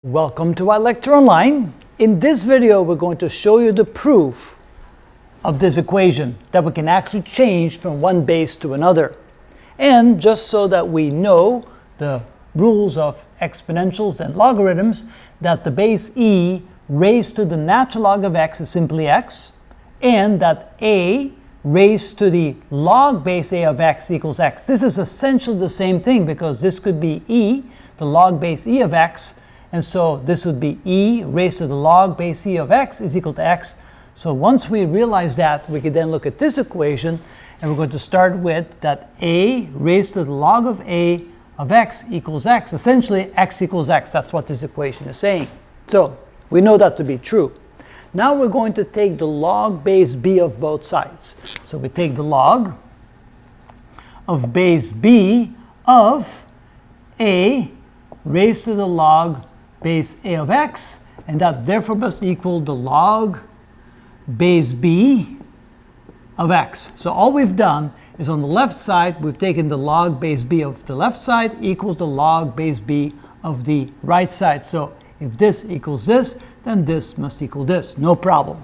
Welcome to our lecture online. In this video, we're going to show you the proof of this equation that we can actually change from one base to another. And just so that we know the rules of exponentials and logarithms, that the base e raised to the natural log of x is simply x, and that a raised to the log base a of x equals x. This is essentially the same thing because this could be e, the log base e of x, and so this would be e raised to the log base e of x is equal to x. So once we realize that, we can then look at this equation, and we're going to start with that a raised to the log of a of x equals x. Essentially, x equals x. That's what this equation is saying. So we know that to be true. Now we're going to take the log base b of both sides. So we take the log of base b of a raised to the log base a of x, and that therefore must equal the log base b of x. So all we've done is on the left side, we've taken the log base b of the left side equals the log base b of the right side. So if this equals this, then this must equal this. No problem.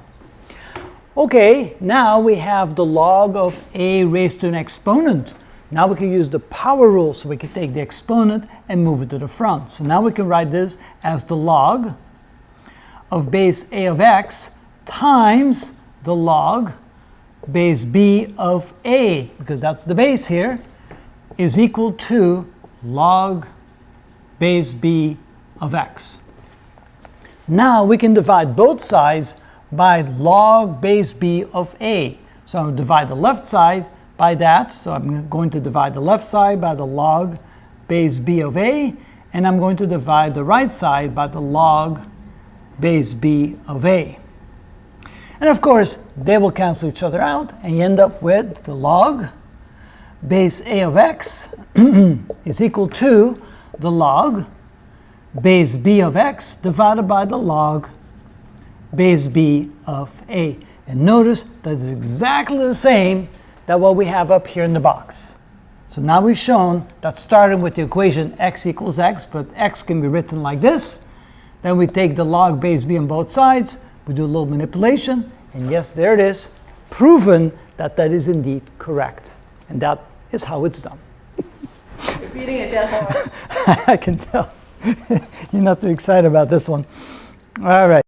Okay, now we have the log of a raised to an exponent. Now we can use the power rule, so we can take the exponent and move it to the front. So now we can write this as the log of base a of x times the log base b of a, because that's the base here, is equal to log base b of x. Now we can divide both sides by log base b of a. So I'm going to divide the left side by that. So I'm going to divide the left side by the log base b of a, and I'm going to divide the right side by the log base b of a. And of course, they will cancel each other out, and you end up with the log base a of x is equal to the log base b of x divided by the log base b of a. And notice that it's exactly the same that what we have up here in the box. So now we've shown that starting with the equation x equals x, but x can be written like this. Then we take the log base b on both sides, we do a little manipulation, and yes, there it is, proven that that is indeed correct. And that is how it's done. You're beating a dead horse. I can tell. You're not too excited about this one. All right.